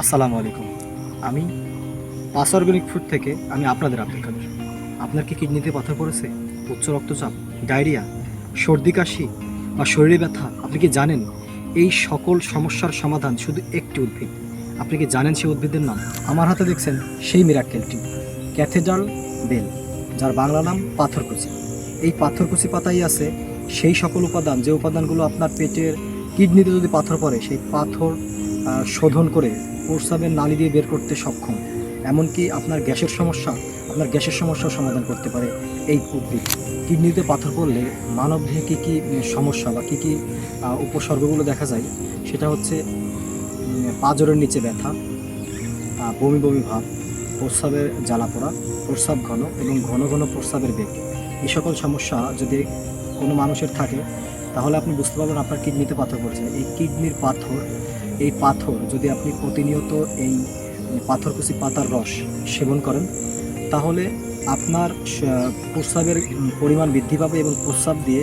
আসসালামু আলাইকুম। আমি পাঁচ অর্গানিক ফুড থেকে আমি আপনাদের আব্দুল কাদের। আপনার কি কিডনিতে পাথর পড়েছে, উচ্চ রক্তচাপ, ডায়রিয়া, সর্দি কাশি বা শরীরে ব্যথা? আপনি কি জানেন এই সকল সমস্যার সমাধান শুধু একটি উদ্ভিদ? আপনি কি জানেন সেই উদ্ভিদের নাম? আমার হাতে দেখছেন সেই মিরাক্কেলটি, ক্যাথেড্রাল বেল, যার বাংলা নাম পাথরকুচি। এই পাথরকুচি পাতাই আছে সেই সকল উপাদান, যে উপাদানগুলো আপনার পেটের কিডনিতে যদি পাথর পড়ে সেই পাথর শোধন করে প্রস্রাবের নালী দিয়ে বের করতে সক্ষম। এমনকি আপনার গ্যাসের সমস্যাও সমাধান করতে পারে এই উদ্ভিদ। কিডনিতে পাথর পড়লে মানবদেহে কী কী সমস্যা বা কী কী উপসর্গগুলো দেখা যায়, সেটা হচ্ছে পাঁজরের নিচে ব্যথা, বমি বমি ভাব, প্রস্রাবের জ্বালা পোড়া, প্রস্রাব ঘন এবং ঘন ঘন প্রস্রাবের বেগ। এই সকল সমস্যা যদি কোনো মানুষের থাকে তাহলে আপনি বুঝতে পারবেন আপনার কিডনিতে পাথর পড়েছে। এই পাথর যদি আপনি প্রতিনিয়ত এই পাথরকুচি পাতার রস সেবন করেন তাহলে আপনার প্রস্রাবের পরিমাণ বৃদ্ধি পাবে এবং প্রস্রাব দিয়ে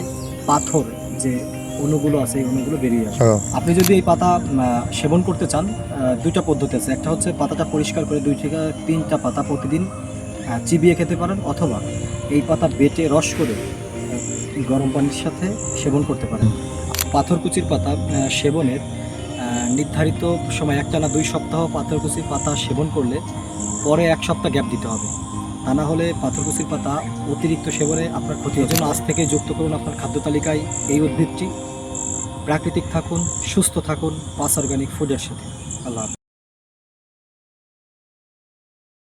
পাথর যে অণুগুলো আছে এই অণুগুলো বেরিয়ে আসবে। আপনি যদি এই পাতা সেবন করতে চান, দুইটা পদ্ধতি আছে। একটা হচ্ছে পাতাটা পরিষ্কার করে 2 থেকে 3টা পাতা প্রতিদিন চিবিয়ে খেতে পারেন, অথবা এই পাতা বেটে রস করে গরম পানির সাথে সেবন করতে পারেন। পাথরকুচির পাতা সেবনের নির্ধারিত সময় একটানা 2 সপ্তাহ পাথরকুচির পাতা সেবন করলে পরে 1 সপ্তাহ গ্যাপ দিতে হবে। তা না হলে পাথরকুচির পাতা অতিরিক্ত সেবনে আপনার ক্ষতি হবে। জন্য আজ থেকে যুক্ত করুন আপনার খাদ্য তালিকায় এই উদ্ভিদটি। প্রাকৃতিক থাকুন, সুস্থ থাকুন পাঁচ অর্গানিক ফুডের সাথে। আল্লাহ হাফেজ।